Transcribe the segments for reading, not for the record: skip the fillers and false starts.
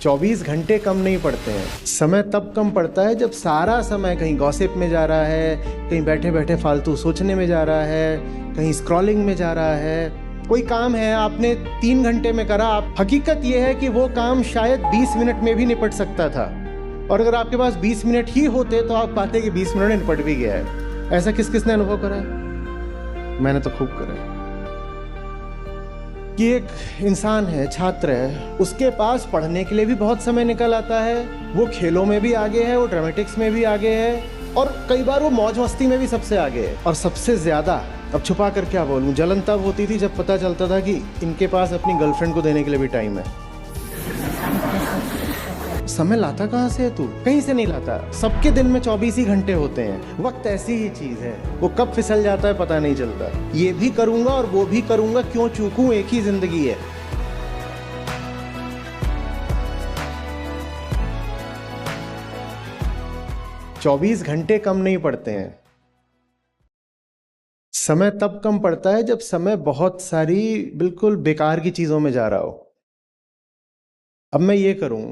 24 घंटे कम नहीं पड़ते हैं। समय तब कम पड़ता है जब सारा समय कहीं गॉसिप में जा रहा है, कहीं बैठे बैठे फालतू सोचने में जा रहा है, कहीं स्क्रॉलिंग में जा रहा है। कोई काम है आपने 3 घंटे में करा, हकीकत यह है कि वो काम शायद 20 मिनट में भी निपट सकता था, और अगर आपके पास 20 मिनट ही होते तो आप पाते कि 20 मिनट में निपट भी गया है। ऐसा किस किसने अनुभव करा है? मैंने तो खूब करा है कि एक इंसान है, छात्र है, उसके पास पढ़ने के लिए भी बहुत समय निकल आता है, वो खेलों में भी आगे है, वो ड्रामेटिक्स में भी आगे है, और कई बार वो मौज मस्ती में भी सबसे आगे है। और सबसे ज्यादा, अब छुपा कर क्या बोलूं, जलन तब होती थी जब पता चलता था कि इनके पास अपनी गर्लफ्रेंड को देने के लिए भी टाइम है। समय लाता कहाँ से है तू? कहीं से नहीं लाता। सबके दिन में 24 ही घंटे होते हैं। वक्त ऐसी ही चीज है, वो कब फिसल जाता है पता नहीं चलता। ये भी करूंगा और वो भी करूंगा, क्यों चूकूं, एक ही जिंदगी है। चौबीस घंटे कम नहीं पड़ते हैं। समय तब कम पड़ता है जब समय बहुत सारी बिल्कुल बेकार की चीजों में जा रहा हो। अब मैं ये करूं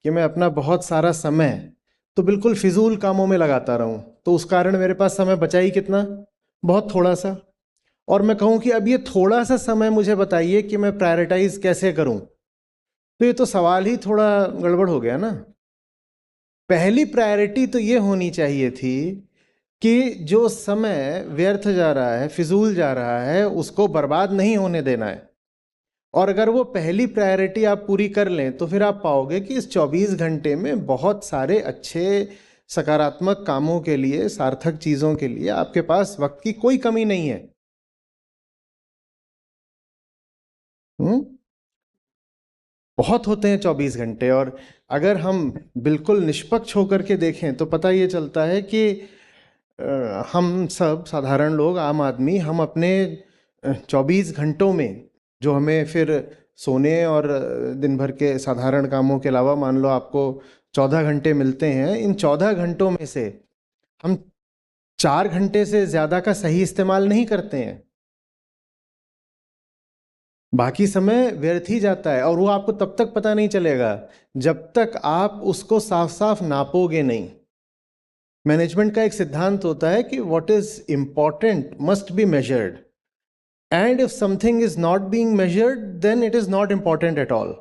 कि मैं अपना बहुत सारा समय तो बिल्कुल फिजूल कामों में लगाता रहूं, तो उस कारण मेरे पास समय बचा ही कितना, बहुत थोड़ा सा। और मैं कहूं कि अब ये थोड़ा सा समय मुझे बताइए कि मैं प्रायोरिटाइज कैसे करूं, तो ये तो सवाल ही थोड़ा गड़बड़ हो गया ना। पहली प्रायोरिटी तो ये होनी चाहिए थी कि जो समय व्यर्थ जा रहा है, फिजूल जा रहा है, उसको बर्बाद नहीं होने देना है। और अगर वो पहली प्रायोरिटी आप पूरी कर लें तो फिर आप पाओगे कि इस 24 घंटे में बहुत सारे अच्छे सकारात्मक कामों के लिए, सार्थक चीज़ों के लिए आपके पास वक्त की कोई कमी नहीं है। बहुत होते हैं 24 घंटे। और अगर हम बिल्कुल निष्पक्ष होकर के देखें तो पता ये चलता है कि हम सब साधारण लोग, आम आदमी, हम अपने 24 घंटों में जो हमें फिर सोने और दिन भर के साधारण कामों के अलावा मान लो आपको 14 घंटे मिलते हैं, इन 14 घंटों में से हम 4 घंटे से ज़्यादा का सही इस्तेमाल नहीं करते हैं। बाकी समय व्यर्थ ही जाता है, और वो आपको तब तक पता नहीं चलेगा जब तक आप उसको साफ साफ नापोगे नहीं। मैनेजमेंट का एक सिद्धांत होता है कि what is important must be measured, and if something is not being measured then it is not important at all.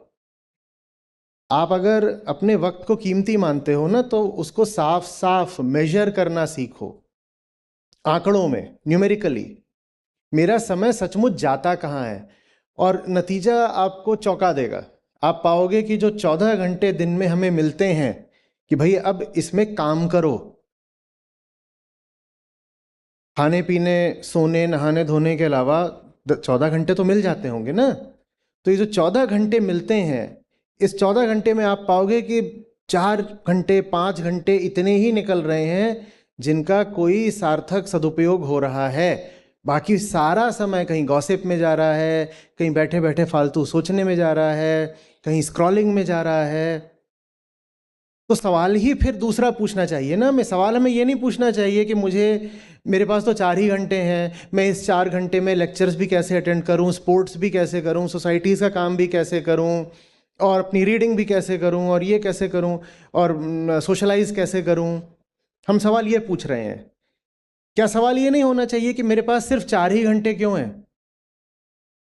आप अगर अपने वक्त को कीमती मानते हो ना, तो उसको साफ साफ मेजर करना सीखो, आंकड़ों में, न्यूमेरिकली। मेरा समय सचमुच जाता कहाँ है, और नतीजा आपको चौंका देगा। आप पाओगे कि जो 14 घंटे दिन में हमें मिलते हैं कि भाई अब इसमें काम करो, खाने पीने, सोने, नहाने धोने के अलावा 14 घंटे तो मिल जाते होंगे ना। तो ये जो 14 घंटे मिलते हैं, इस 14 घंटे में आप पाओगे कि 4 घंटे, 5 घंटे इतने ही निकल रहे हैं जिनका कोई सार्थक सदुपयोग हो रहा है। बाकी सारा समय कहीं गॉसिप में जा रहा है, कहीं बैठे बैठे फालतू सोचने में जा रहा है, कहीं स्क्रॉलिंग में जा रहा है। तो सवाल ही फिर दूसरा पूछना चाहिए ना। सवाल हमें ये नहीं पूछना चाहिए कि मेरे पास तो 4 ही घंटे हैं, मैं इस 4 घंटे में लेक्चर्स भी कैसे अटेंड करूं, स्पोर्ट्स भी कैसे करूं, सोसाइटीज़ का काम भी कैसे करूं, और अपनी रीडिंग भी कैसे करूं, और ये कैसे करूं, और सोशलाइज कैसे करूं। हम सवाल ये पूछ रहे हैं। क्या सवाल ये नहीं होना चाहिए कि मेरे पास सिर्फ 4 ही घंटे क्यों हैं?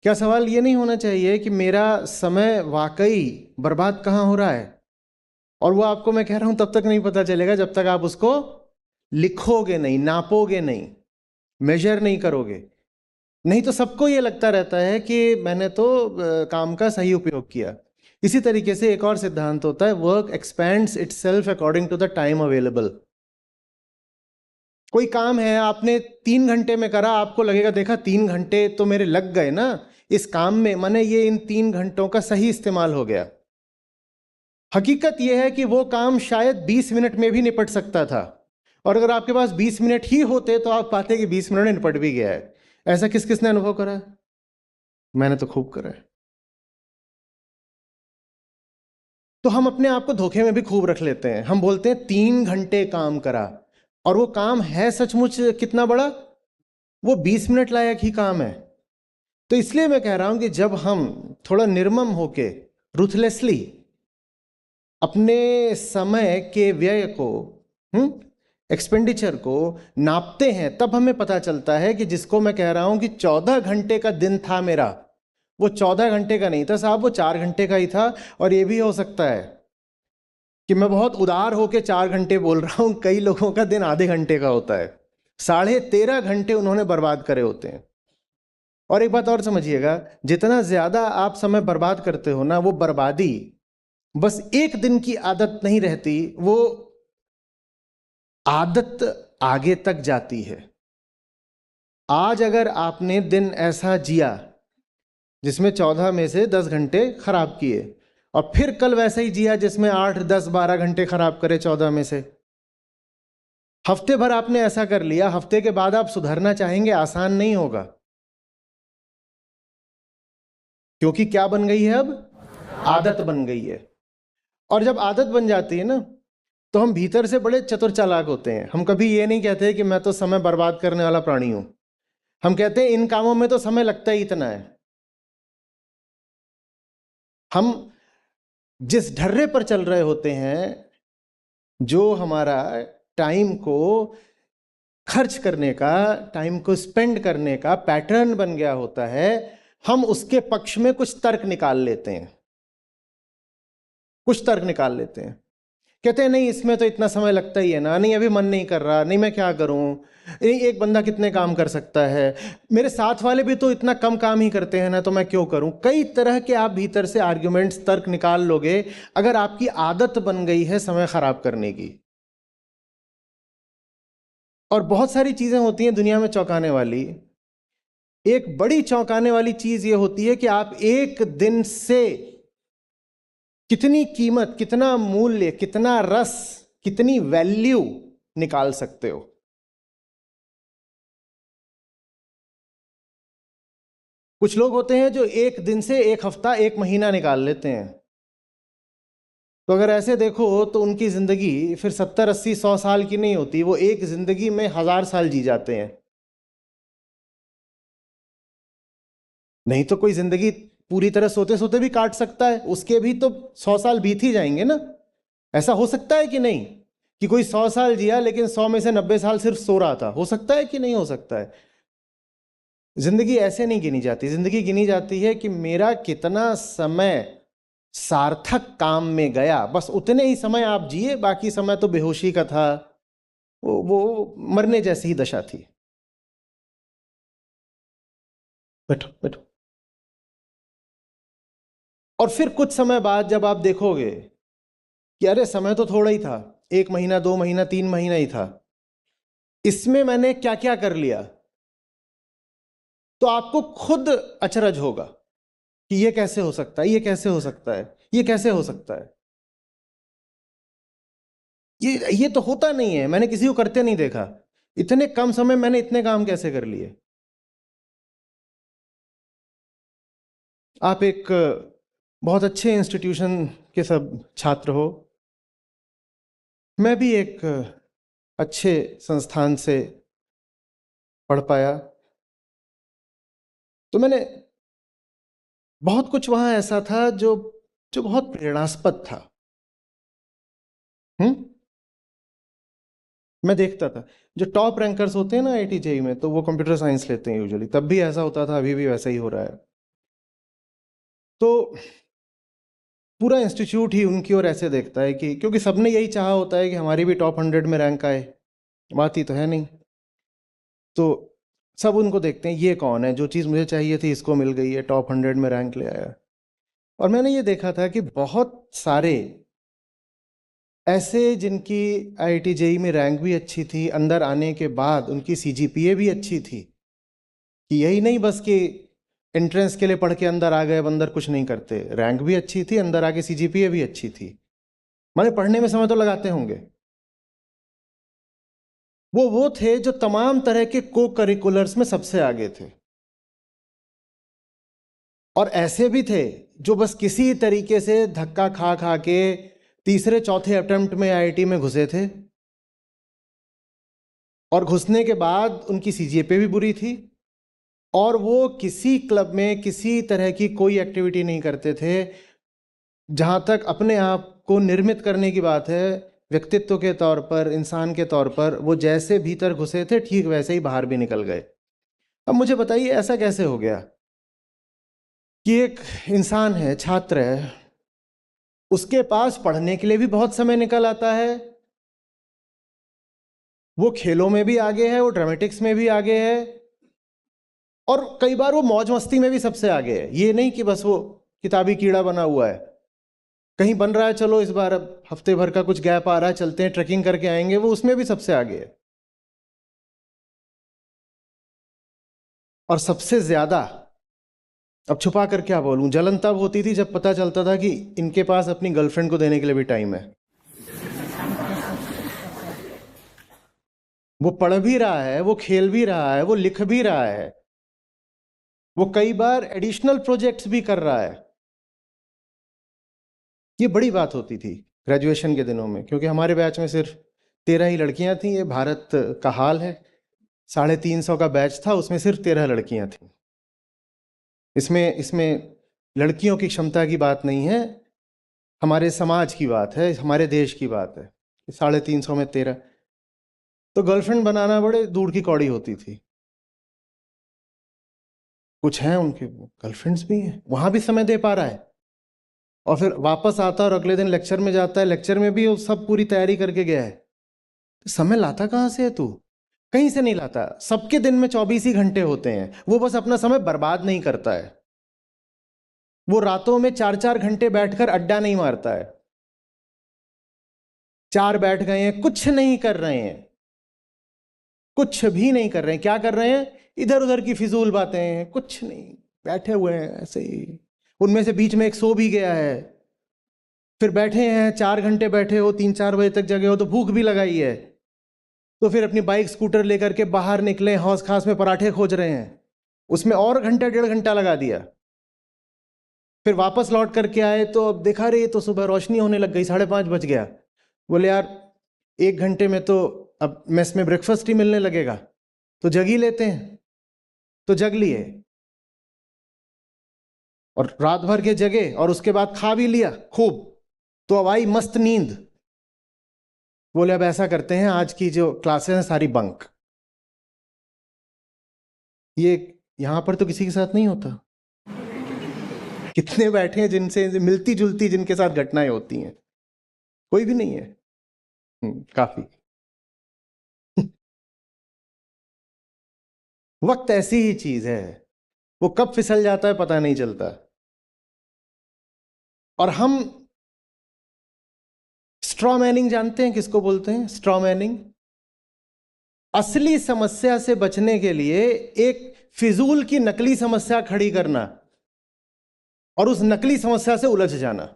क्या सवाल ये नहीं होना चाहिए कि मेरा समय वाकई बर्बाद कहाँ हो रहा है? और वो आपको मैं कह रहा हूं तब तक नहीं पता चलेगा जब तक आप उसको लिखोगे नहीं, नापोगे नहीं, मेजर नहीं करोगे। नहीं तो सबको ये लगता रहता है कि मैंने तो काम का सही उपयोग किया। इसी तरीके से एक और सिद्धांत होता है, work expands itself according to the time available. कोई काम है आपने 3 घंटे में करा, आपको लगेगा देखा 3 घंटे तो मेरे लग गए ना इस काम में, माने ये इन 3 घंटों का सही इस्तेमाल हो गया। हकीकत यह है कि वो काम शायद 20 मिनट में भी निपट सकता था, और अगर आपके पास 20 मिनट ही होते तो आप पाते कि 20 मिनट में निपट भी गया है। ऐसा किस किसने अनुभव करा है? मैंने तो खूब करा है। तो हम अपने आप को धोखे में भी खूब रख लेते हैं। हम बोलते हैं 3 घंटे काम करा, और वो काम है सचमुच कितना बड़ा, वो 20 मिनट लायक ही काम है। तो इसलिए मैं कह रहा हूं कि जब हम थोड़ा निर्मम होके, रुथलेसली अपने समय के व्यय को, एक्सपेंडिचर को नापते हैं, तब हमें पता चलता है कि जिसको मैं कह रहा हूं कि 14 घंटे का दिन था मेरा, वो 14 घंटे का नहीं था साहब, वो 4 घंटे का ही था। और ये भी हो सकता है कि मैं बहुत उदार होकर 4 घंटे बोल रहा हूं, कई लोगों का दिन आधे घंटे का होता है, 13.5 घंटे उन्होंने बर्बाद करे होते हैं। और एक बात और समझिएगा, जितना ज्यादा आप समय बर्बाद करते हो ना, वो बर्बादी बस एक दिन की आदत नहीं रहती, वो आदत आगे तक जाती है। आज अगर आपने दिन ऐसा जिया जिसमें 14 में से 10 घंटे खराब किए, और फिर कल वैसे ही जिया जिसमें 8, 10, 12 घंटे खराब करे 14 में से, हफ्ते भर आपने ऐसा कर लिया, हफ्ते के बाद आप सुधरना चाहेंगे, आसान नहीं होगा। क्योंकि क्या बन गई है, अब आदत बन गई है। और जब आदत बन जाती है ना, तो हम भीतर से बड़े चतुर चालाक होते हैं। हम कभी ये नहीं कहते कि मैं तो समय बर्बाद करने वाला प्राणी हूं, हम कहते हैं इन कामों में तो समय लगता ही इतना है। हम जिस ढर्रे पर चल रहे होते हैं, जो हमारा टाइम को खर्च करने का, टाइम को स्पेंड करने का पैटर्न बन गया होता है, हम उसके पक्ष में कुछ तर्क निकाल लेते हैं, कुछ तर्क निकाल लेते हैं। कहते हैं नहीं, इसमें तो इतना समय लगता ही है ना, नहीं अभी मन नहीं कर रहा, नहीं मैं क्या करूं, एक बंदा कितने काम कर सकता है, मेरे साथ वाले भी तो इतना कम काम ही करते हैं ना, तो मैं क्यों करूं। कई तरह के आप भीतर से आर्ग्यूमेंट्स, तर्क निकाल लोगे, अगर आपकी आदत बन गई है समय खराब करने की। और बहुत सारी चीजें होती हैं दुनिया में चौंकाने वाली। एक बड़ी चौंकाने वाली चीज ये होती है कि आप एक दिन से कितनी कीमत, कितना मूल्य, कितना रस, कितनी वैल्यू निकाल सकते हो। कुछ लोग होते हैं जो एक दिन से एक हफ्ता, एक महीना निकाल लेते हैं। तो अगर ऐसे देखो तो उनकी जिंदगी फिर 70, 80, 100 साल की नहीं होती, वो एक जिंदगी में 1000 साल जी जाते हैं। नहीं तो कोई जिंदगी पूरी तरह सोते सोते भी काट सकता है, उसके भी तो 100 साल बीत ही जाएंगे ना। ऐसा हो सकता है कि नहीं, कि कोई 100 साल जिया लेकिन 100 में से 90 साल सिर्फ सो रहा था, हो सकता है कि नहीं हो सकता है। जिंदगी ऐसे नहीं गिनी जाती, जिंदगी गिनी जाती है कि मेरा कितना समय सार्थक काम में गया, बस उतने ही समय आप जिए, बाकी समय तो बेहोशी का था, वो मरने जैसी ही दशा थी। बैठो बैठो। और फिर कुछ समय बाद जब आप देखोगे कि अरे समय तो थोड़ा ही था, 1 महीना, 2 महीना, 3 महीना ही था, इसमें मैंने क्या क्या कर लिया, तो आपको खुद अचरज होगा कि ये कैसे हो सकता है, ये कैसे हो सकता है, ये कैसे हो सकता है, ये तो होता नहीं है, मैंने किसी को करते नहीं देखा, इतने कम समय मैंने इतने काम कैसे कर लिए। आप एक बहुत अच्छे इंस्टीट्यूशन के सब छात्र हो, मैं भी एक अच्छे संस्थान से पढ़ पाया, तो मैंने बहुत कुछ वहां ऐसा था जो जो बहुत प्रेरणास्पद था। हम्म मैं देखता था जो टॉप रैंकर्स होते हैं ना आईआईटी जेईई में, तो वो कंप्यूटर साइंस लेते हैं यूजुअली, तब भी ऐसा होता था, अभी भी वैसा ही हो रहा है। तो पूरा इंस्टीट्यूट ही उनकी ओर ऐसे देखता है कि क्योंकि सबने यही चाहा होता है कि हमारी भी टॉप 100 में रैंक आए, बात ही तो है नहीं। तो सब उनको देखते हैं, ये कौन है, जो चीज़ मुझे चाहिए थी इसको मिल गई है, टॉप 100 में रैंक ले आया। और मैंने ये देखा था कि बहुत सारे ऐसे जिनकी आईआईटी जेईई में रैंक भी अच्छी थी, अंदर आने के बाद उनकी सीजीपीए भी अच्छी थी, कि यही नहीं बस कि एंट्रेंस के लिए पढ़ के अंदर आ गए, अब अंदर कुछ नहीं करते, रैंक भी अच्छी थी, अंदर आके सीजीपीए भी अच्छी थी, माने पढ़ने में समय तो लगाते होंगे। वो थे जो तमाम तरह के को करिकुलर्स में सबसे आगे थे। और ऐसे भी थे जो बस किसी तरीके से धक्का खा खा के तीसरे चौथे अटेम्प्ट में आईआईटी में घुसे थे, और घुसने के बाद उनकी सीजीपीए भी बुरी थी, और वो किसी क्लब में किसी तरह की कोई एक्टिविटी नहीं करते थे, जहां तक अपने आप को निर्मित करने की बात है, व्यक्तित्व के तौर पर, इंसान के तौर पर। वो जैसे भीतर घुसे थे ठीक वैसे ही बाहर भी निकल गए। अब मुझे बताइए ऐसा कैसे हो गया कि एक इंसान है, छात्र है, उसके पास पढ़ने के लिए भी बहुत समय निकल आता है, वो खेलों में भी आगे है, वो ड्रामेटिक्स में भी आगे है, और कई बार वो मौज मस्ती में भी सबसे आगे है। ये नहीं कि बस वो किताबी कीड़ा बना हुआ है, कहीं बन रहा है चलो इस बार अब हफ्ते भर का कुछ गैप आ रहा है, चलते हैं ट्रैकिंग करके आएंगे, वो उसमें भी सबसे आगे है। और सबसे ज्यादा, अब छुपा कर क्या बोलूं, जलन तब होती थी जब पता चलता था कि इनके पास अपनी गर्लफ्रेंड को देने के लिए भी टाइम है। वो पढ़ भी रहा है, वो खेल भी रहा है, वो लिख भी रहा है, वो कई बार एडिशनल प्रोजेक्ट्स भी कर रहा है। ये बड़ी बात होती थी ग्रेजुएशन के दिनों में, क्योंकि हमारे बैच में सिर्फ 13 ही लड़कियां थी। ये भारत का हाल है, 350 का बैच था, उसमें सिर्फ 13 लड़कियां थी। इसमें इसमें लड़कियों की क्षमता की बात नहीं है, हमारे समाज की बात है, हमारे देश की बात है। 350 में 13, तो गर्लफ्रेंड बनाना बड़े दूर की कौड़ी होती थी। कुछ हैं उनके गर्लफ्रेंड्स भी हैं, वहां भी समय दे पा रहा है, और फिर वापस आता है और अगले दिन लेक्चर में जाता है, लेक्चर में भी वो सब पूरी तैयारी करके गया है। तो समय लाता कहाँ से है तू? कहीं से नहीं लाता। सबके दिन में 24 ही घंटे होते हैं, वो बस अपना समय बर्बाद नहीं करता है। वो रातों में 4-4 घंटे बैठकर अड्डा नहीं मारता है। 4 बैठ गए हैं, कुछ नहीं कर रहे हैं, कुछ भी नहीं कर रहे हैं। क्या कर रहे हैं? इधर उधर की फिजूल बातें हैं, कुछ नहीं, बैठे हुए हैं ऐसे ही। उनमें से बीच में एक सो भी गया है, फिर बैठे हैं 4 घंटे बैठे हो, 3-4 बजे तक जगे हो, तो भूख भी लगाई है, तो फिर अपनी बाइक स्कूटर लेकर के बाहर निकले, हौस खास में पराठे खोज रहे हैं, उसमें और घंटा 1.5 घंटा लगा दिया। फिर वापस लौट करके आए तो अब देखा रे, तो सुबह रोशनी होने लग गई, 5:30 बज गया। बोले यार 1 घंटे में तो अब मेस में ब्रेकफास्ट ही मिलने लगेगा, तो जग ही लेते हैं। तो जग लिए, और रात भर के जगे, और उसके बाद खा भी लिया खूब, तो अब आई मस्त नींद। बोले अब ऐसा करते हैं, आज की जो क्लासेस हैं सारी बंक। ये यहां पर तो किसी के साथ नहीं होता। कितने बैठे हैं जिनसे मिलती जुलती जिनके साथ घटनाएं होती हैं? कोई भी नहीं है। काफी। वक्त ऐसी ही चीज है, वो कब फिसल जाता है पता नहीं चलता। और हम स्ट्रॉ मैनिंग जानते हैं किसको बोलते हैं? Straw Manning. असली समस्या से बचने के लिए एक फिजूल की नकली समस्या खड़ी करना, और उस नकली समस्या से उलझ जाना।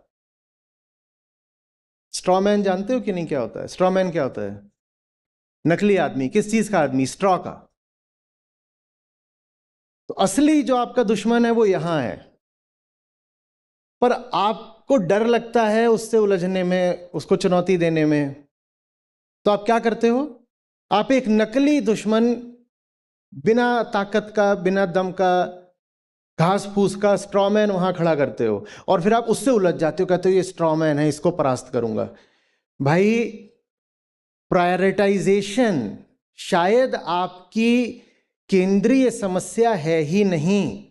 स्ट्रॉमैन जानते हो कि नहीं क्या होता है? स्ट्रॉमैन क्या होता है? नकली आदमी। किस चीज का आदमी? स्ट्रॉ का। तो असली जो आपका दुश्मन है वो यहां है, पर आपको डर लगता है उससे उलझने में, उसको चुनौती देने में। तो आप क्या करते हो? आप एक नकली दुश्मन, बिना ताकत का, बिना दम का, घास फूस का स्ट्रॉमैन वहां खड़ा करते हो, और फिर आप उससे उलझ जाते हो, कहते हो ये स्ट्रॉमैन है, इसको परास्त करूंगा। भाई, प्रायोरिटाइजेशन शायद आपकी केंद्रीय समस्या है ही नहीं,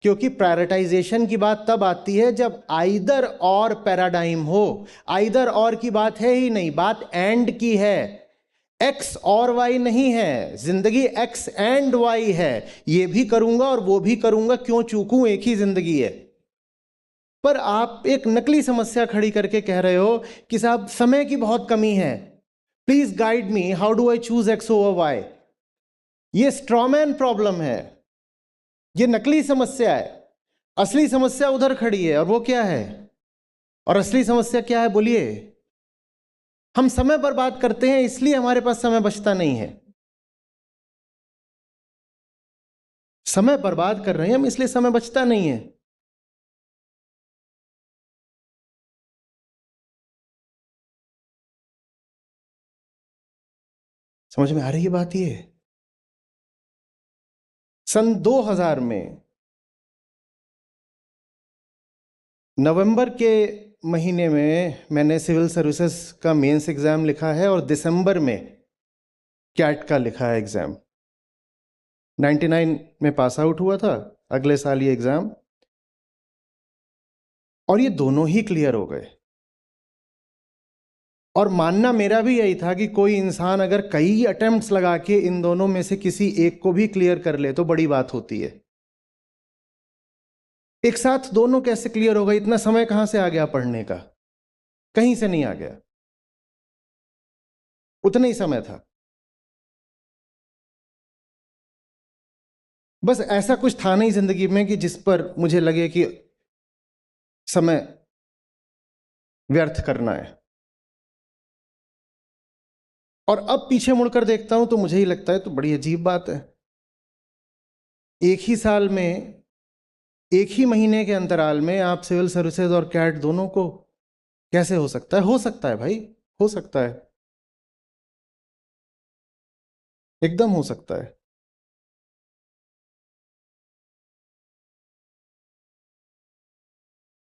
क्योंकि प्रायोरिटाइजेशन की बात तब आती है जब आइदर और पैराडाइम हो। आइदर और की बात है ही नहीं, बात एंड की है। एक्स और वाई नहीं है, जिंदगी एक्स एंड वाई है। ये भी करूंगा और वो भी करूंगा, क्यों चूकूं, एक ही जिंदगी है। पर आप एक नकली समस्या खड़ी करके कह रहे हो कि साहब समय की बहुत कमी है, please guide me, how do I choose X over Y. ये स्ट्रॉमैन प्रॉब्लम है, ये नकली समस्या है। असली समस्या उधर खड़ी है, और वो क्या है? और असली समस्या क्या है बोलिए? हम समय बर्बाद करते हैं, इसलिए हमारे पास समय बचता नहीं है। समय बर्बाद कर रहे हैं हम, इसलिए समय बचता नहीं है। समझ में आ रही है बात? ये सन 2000 में नवंबर के महीने में मैंने सिविल सर्विसेज का मेंस एग्ज़ाम लिखा है और दिसंबर में कैट का लिखा है एग्ज़ाम। 99 में पास आउट हुआ था, अगले साल ये एग्ज़ाम, और ये दोनों ही क्लियर हो गए। और मानना मेरा भी यही था कि कोई इंसान अगर कई अटेम्प्ट्स लगा के इन दोनों में से किसी एक को भी क्लियर कर ले तो बड़ी बात होती है। एक साथ दोनों कैसे क्लियर हो गए? इतना समय कहां से आ गया पढ़ने का? कहीं से नहीं आ गया, उतना ही समय था। बस ऐसा कुछ था नहीं जिंदगी में कि जिस पर मुझे लगे कि समय व्यर्थ करना है। और अब पीछे मुड़कर देखता हूं तो मुझे ही लगता है तो बड़ी अजीब बात है। एक ही साल में, एक ही महीने के अंतराल में आप सिविल सर्विसेज और कैट दोनों को कैसे हो सकता है? हो सकता है भाई, हो सकता है, एकदम हो सकता है।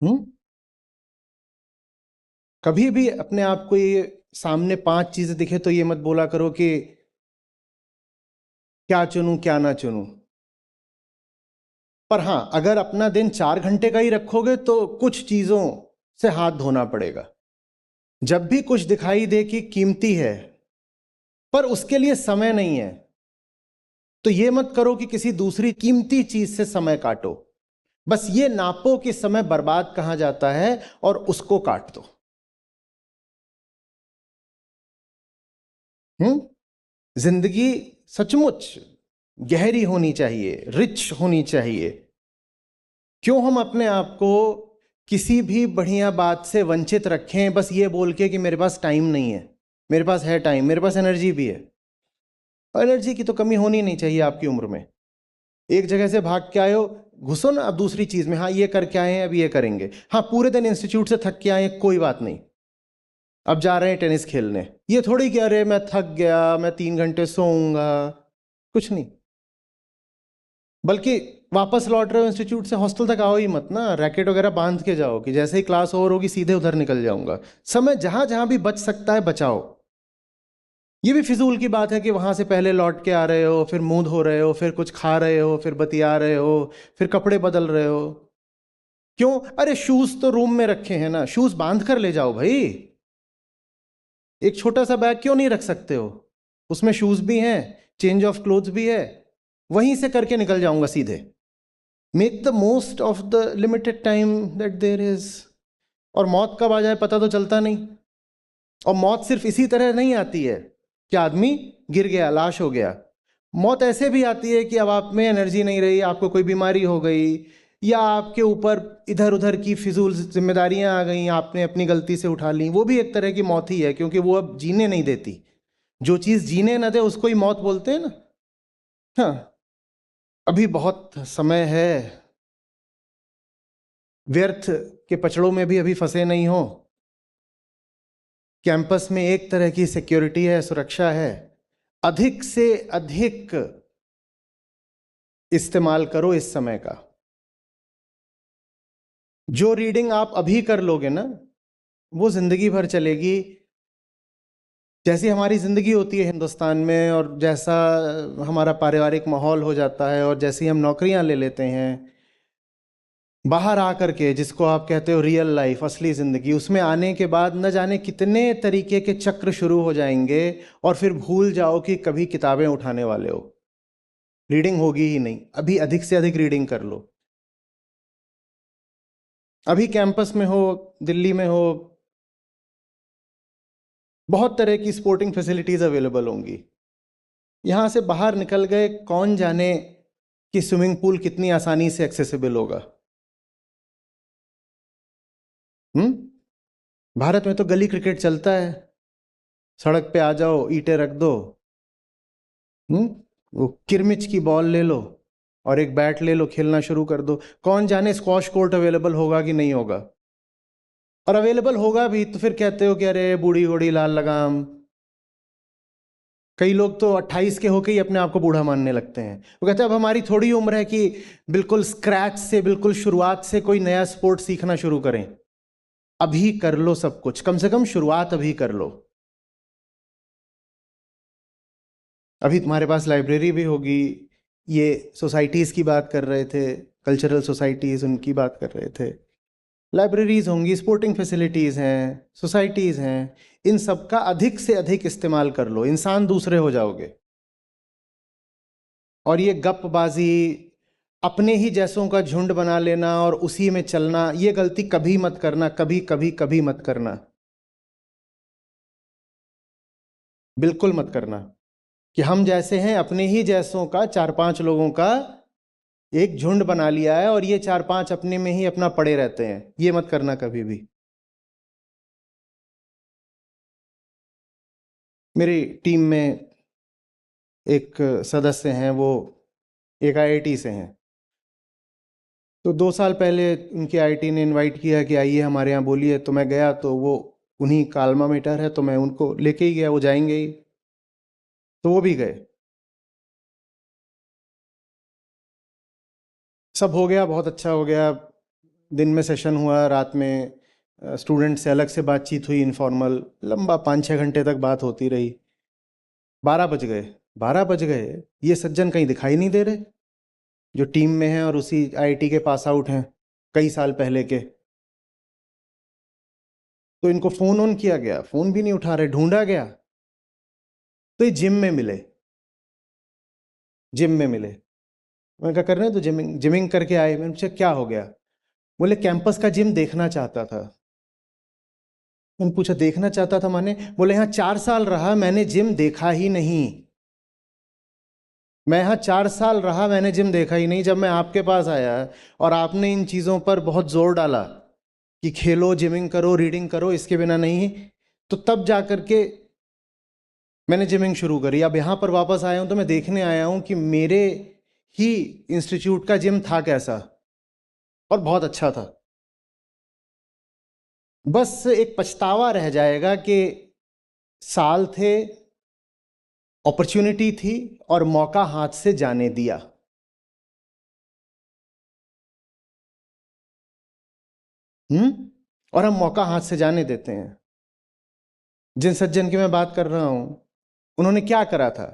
हम्म। कभी भी अपने आप को ये सामने 5 चीजें दिखे तो ये मत बोला करो कि क्या चुनूं क्या ना चुनूं। पर हाँ, अगर अपना दिन 4 घंटे का ही रखोगे तो कुछ चीजों से हाथ धोना पड़ेगा। जब भी कुछ दिखाई दे कि कीमती है पर उसके लिए समय नहीं है, तो ये मत करो कि किसी दूसरी कीमती चीज से समय काटो। बस ये नापो कि समय बर्बाद कहां जाता है और उसको काट दो। जिंदगी सचमुच गहरी होनी चाहिए, रिच होनी चाहिए। क्यों हम अपने आप को किसी भी बढ़िया बात से वंचित रखें बस ये बोल के कि मेरे पास टाइम नहीं है? मेरे पास है टाइम, मेरे पास एनर्जी भी है। एनर्जी की तो कमी होनी नहीं चाहिए आपकी उम्र में। एक जगह से भाग के आए हो, घुसो ना अब दूसरी चीज में। हाँ, ये करके आए हैं, अब ये करेंगे। हाँ, पूरे दिन इंस्टीट्यूट से थक के आए हैं, कोई बात नहीं, अब जा रहे हैं टेनिस खेलने। ये थोड़ी कि अरे मैं थक गया, मैं 3 घंटे सोऊंगा, कुछ नहीं। बल्कि वापस लौट रहे हो इंस्टीट्यूट से, हॉस्टल तक आओ ही मत ना, रैकेट वगैरह बांध के जाओ कि जैसे ही क्लास ओवर होगी सीधे उधर निकल जाऊंगा। समय जहां जहां भी बच सकता है बचाओ। ये भी फिजूल की बात है कि वहां से पहले लौट के आ रहे हो, फिर मुंह धो रहे हो, फिर कुछ खा रहे हो, फिर बतिया रहे हो, फिर कपड़े बदल रहे हो। क्यों? अरे शूज तो रूम में रखे हैं ना, शूज बांध कर ले जाओ भाई। एक छोटा सा बैग क्यों नहीं रख सकते हो? उसमें शूज भी हैं, चेंज ऑफ क्लोथ्स भी है, वहीं से करके निकल जाऊंगा सीधे। Make the most of the limited time that there is. और मौत कब आ जाए पता तो चलता नहीं। और मौत सिर्फ इसी तरह नहीं आती है कि आदमी गिर गया, लाश हो गया। मौत ऐसे भी आती है कि अब आप में एनर्जी नहीं रही, आपको कोई बीमारी हो गई, या आपके ऊपर इधर उधर की फिजूल जिम्मेदारियां आ गई, आपने अपनी गलती से उठा ली। वो भी एक तरह की मौत ही है, क्योंकि वो अब जीने नहीं देती। जो चीज़ जीने न दे उसको ही मौत बोलते हैं ना। हाँ, अभी बहुत समय है, व्यर्थ के पचड़ों में भी अभी फंसे नहीं हो। कैंपस में एक तरह की सिक्योरिटी है, सुरक्षा है। अधिक से अधिक इस्तेमाल करो इस समय का। जो रीडिंग आप अभी कर लोगे ना, वो जिंदगी भर चलेगी। जैसी हमारी ज़िंदगी होती है हिंदुस्तान में, और जैसा हमारा पारिवारिक माहौल हो जाता है, और जैसी हम नौकरियां ले लेते हैं, बाहर आकर के जिसको आप कहते हो रियल लाइफ, असली ज़िंदगी, उसमें आने के बाद न जाने कितने तरीके के चक्र शुरू हो जाएंगे। और फिर भूल जाओ कि कभी किताबें उठाने वाले हो। रीडिंग होगी ही नहीं। अभी अधिक से अधिक रीडिंग कर लो। अभी कैंपस में हो, दिल्ली में हो, बहुत तरह की स्पोर्टिंग फैसिलिटीज़ अवेलेबल होंगी। यहाँ से बाहर निकल गए, कौन जाने कि स्विमिंग पूल कितनी आसानी से एक्सेसिबल होगा। भारत में तो गली क्रिकेट चलता है। सड़क पे आ जाओ, ईंटें रख दो, वो किरमिच की बॉल ले लो और एक बैट ले लो, खेलना शुरू कर दो। कौन जाने स्क्वॉश कोर्ट अवेलेबल होगा कि नहीं होगा। और अवेलेबल होगा भी तो फिर कहते हो कि अरे बूढ़ी घोड़ी लाल लगाम। कई लोग तो 28 के होके ही अपने आप को बूढ़ा मानने लगते हैं। वो कहते हैं अब हमारी थोड़ी उम्र है कि बिल्कुल स्क्रैच से, बिल्कुल शुरुआत से कोई नया स्पोर्ट सीखना शुरू करें। अभी कर लो सब कुछ, कम से कम शुरुआत अभी कर लो। अभी तुम्हारे पास लाइब्रेरी भी होगी। ये सोसाइटीज़ की बात कर रहे थे, कल्चरल सोसाइटीज़, उनकी बात कर रहे थे। लाइब्रेरीज होंगी, स्पोर्टिंग फैसिलिटीज़ हैं, सोसाइटीज़ हैं। इन सब का अधिक से अधिक इस्तेमाल कर लो, इंसान दूसरे हो जाओगे। और ये गपबाजी, अपने ही जैसों का झुंड बना लेना और उसी में चलना, ये गलती कभी मत करना, कभी कभी कभी मत करना, बिल्कुल मत करना। कि हम जैसे हैं, अपने ही जैसों का, चार पांच लोगों का एक झुंड बना लिया है और ये चार पांच अपने में ही अपना पड़े रहते हैं, ये मत करना कभी भी। मेरी टीम में एक सदस्य हैं, वो एक आईआईटी से हैं। तो 2 साल पहले उनकी आईआईटी ने इनवाइट किया कि आइए हमारे यहाँ बोलिए, तो मैं गया। तो वो उन्हीं का अल्मा मेटर है, तो मैं उनको लेके ही गया, वो जाएंगे ही, तो वो भी गए। सब हो गया, बहुत अच्छा हो गया। दिन में सेशन हुआ, रात में स्टूडेंट से अलग से बातचीत हुई, इनफॉर्मल, लंबा 5-6 घंटे तक बात होती रही। 12 बज गए। 12 बज गए, ये सज्जन कहीं दिखाई नहीं दे रहे, जो टीम में हैं और उसी आईआईटी के पास आउट हैं कई साल पहले के। तो इनको फ़ोन ऑन किया गया, फ़ोन भी नहीं उठा रहे, ढूंढा गया। तो ये जिम में मिले, जिम में मिले। मैंने कहा कर रहे हैं, तो जिमिंग जिमिंग करके आए। मैंने पूछा क्या हो गया? बोले कैंपस का जिम देखना चाहता था। मैंने पूछा देखना चाहता था माने? बोले यहाँ 4 साल रहा, मैंने जिम देखा ही नहीं। मैं यहाँ 4 साल रहा, मैंने जिम देखा ही नहीं। जब मैं आपके पास आया और आपने इन चीज़ों पर बहुत जोर डाला कि खेलो, जिमिंग करो, रीडिंग करो, इसके बिना नहीं, तो तब जा कर के मैंने जिमिंग शुरू करी। अब यहाँ पर वापस आया हूँ तो मैं देखने आया हूँ कि मेरे ही इंस्टीट्यूट का जिम था कैसा, और बहुत अच्छा था। बस एक पछतावा रह जाएगा कि साल थे, अपॉर्चुनिटी थी और मौका हाथ से जाने दिया। और हम मौका हाथ से जाने देते हैं। जिन सज्जन की मैं बात कर रहा हूं, उन्होंने क्या करा था?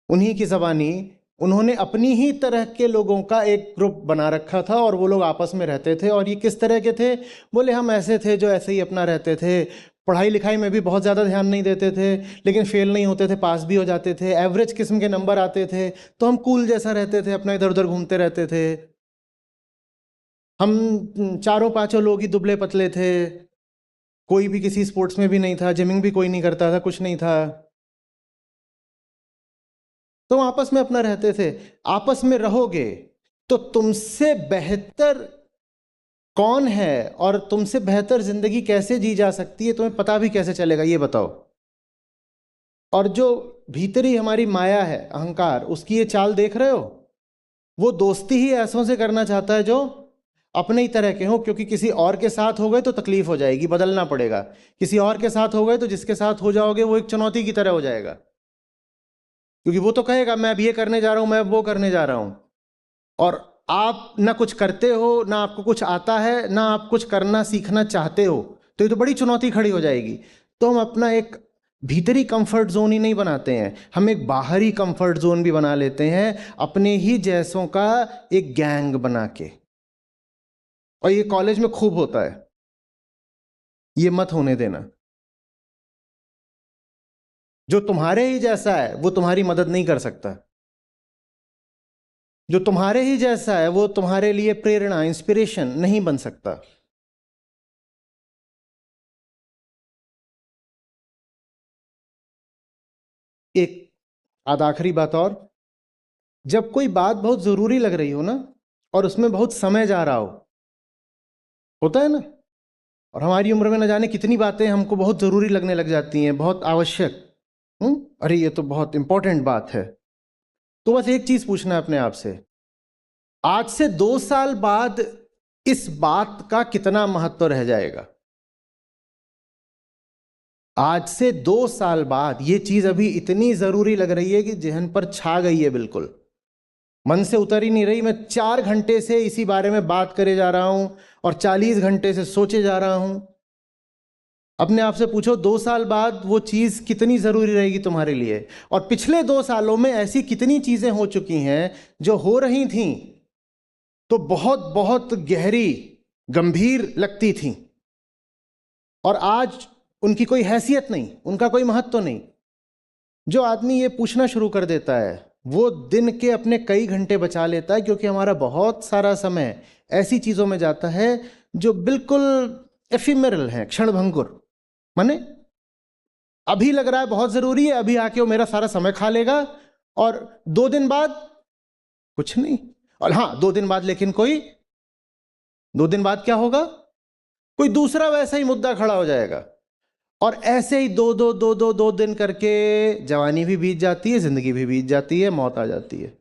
उन्हीं की जबानी, उन्होंने अपनी ही तरह के लोगों का एक ग्रुप बना रखा था और वो लोग आपस में रहते थे। और ये किस तरह के थे? बोले हम ऐसे थे जो ऐसे ही अपना रहते थे, पढ़ाई लिखाई में भी बहुत ज़्यादा ध्यान नहीं देते थे, लेकिन फेल नहीं होते थे, पास भी हो जाते थे, एवरेज किस्म के नंबर आते थे। तो हम कूल जैसा रहते थे, अपना इधर उधर घूमते रहते थे। हम चारों पांचों लोग ही दुबले पतले थे, कोई भी किसी स्पोर्ट्स में भी नहीं था, जिमिंग भी कोई नहीं करता था, कुछ नहीं था। तो आपस में अपना रहते थे। आपस में रहोगे तो तुमसे बेहतर कौन है और तुमसे बेहतर जिंदगी कैसे जी जा सकती है, तुम्हें पता भी कैसे चलेगा, ये बताओ। और जो भीतरी हमारी माया है, अहंकार, उसकी ये चाल देख रहे हो? वो दोस्ती ही ऐसों से करना चाहता है जो अपने ही तरह के हो, क्योंकि किसी और के साथ हो गए तो तकलीफ हो जाएगी, बदलना पड़ेगा। किसी और के साथ हो गए तो जिसके साथ हो जाओगे वो एक चुनौती की तरह हो जाएगा, क्योंकि वो तो कहेगा मैं अब ये करने जा रहा हूं, मैं अब वो करने जा रहा हूं। और आप ना कुछ करते हो, ना आपको कुछ आता है, ना आप कुछ करना सीखना चाहते हो, तो ये तो बड़ी चुनौती खड़ी हो जाएगी। तो हम अपना एक भीतरी कंफर्ट जोन ही नहीं बनाते हैं, हम एक बाहरी कंफर्ट जोन भी बना लेते हैं, अपने ही जैसों का एक गैंग बना के। और ये कॉलेज में खूब होता है, ये मत होने देना। जो तुम्हारे ही जैसा है वो तुम्हारी मदद नहीं कर सकता। जो तुम्हारे ही जैसा है वो तुम्हारे लिए प्रेरणा, इंस्पिरेशन नहीं बन सकता। एक आध आखिरी बात और, जब कोई बात बहुत जरूरी लग रही हो ना, और उसमें बहुत समय जा रहा हो, होता है ना, और हमारी उम्र में न जाने कितनी बातें हमको बहुत जरूरी लगने लग जाती हैं, बहुत आवश्यक। अरे ये तो बहुत इंपॉर्टेंट बात है। तो बस एक चीज पूछना है अपने आप से, आज से 2 साल बाद इस बात का कितना महत्व रह जाएगा? आज से 2 साल बाद ये चीज अभी इतनी जरूरी लग रही है कि जहन पर छा गई है बिल्कुल। मन से उतर ही नहीं रही। मैं 4 घंटे से इसी बारे में बात करे जा रहा हूं और 40 घंटे से सोचे जा रहा हूं। अपने आप से पूछो 2 साल बाद वो चीज़ कितनी ज़रूरी रहेगी तुम्हारे लिए। और पिछले 2 सालों में ऐसी कितनी चीज़ें हो चुकी हैं जो हो रही थीं तो बहुत बहुत गहरी, गंभीर लगती थीं, और आज उनकी कोई हैसियत नहीं, उनका कोई महत्व नहीं। जो आदमी ये पूछना शुरू कर देता है वो दिन के अपने कई घंटे बचा लेता है, क्योंकि हमारा बहुत सारा समय ऐसी चीज़ों में जाता है जो बिल्कुल एफिमेरल है, क्षणभंगुर। माने अभी लग रहा है बहुत ज़रूरी है, अभी आके वो मेरा सारा समय खा लेगा, और 2 दिन बाद कुछ नहीं। और हाँ, 2 दिन बाद, लेकिन 2 दिन बाद क्या होगा? कोई दूसरा वैसा ही मुद्दा खड़ा हो जाएगा। और ऐसे ही 2 दिन करके जवानी भी बीत जाती है, जिंदगी भी बीत जाती है, मौत आ जाती है।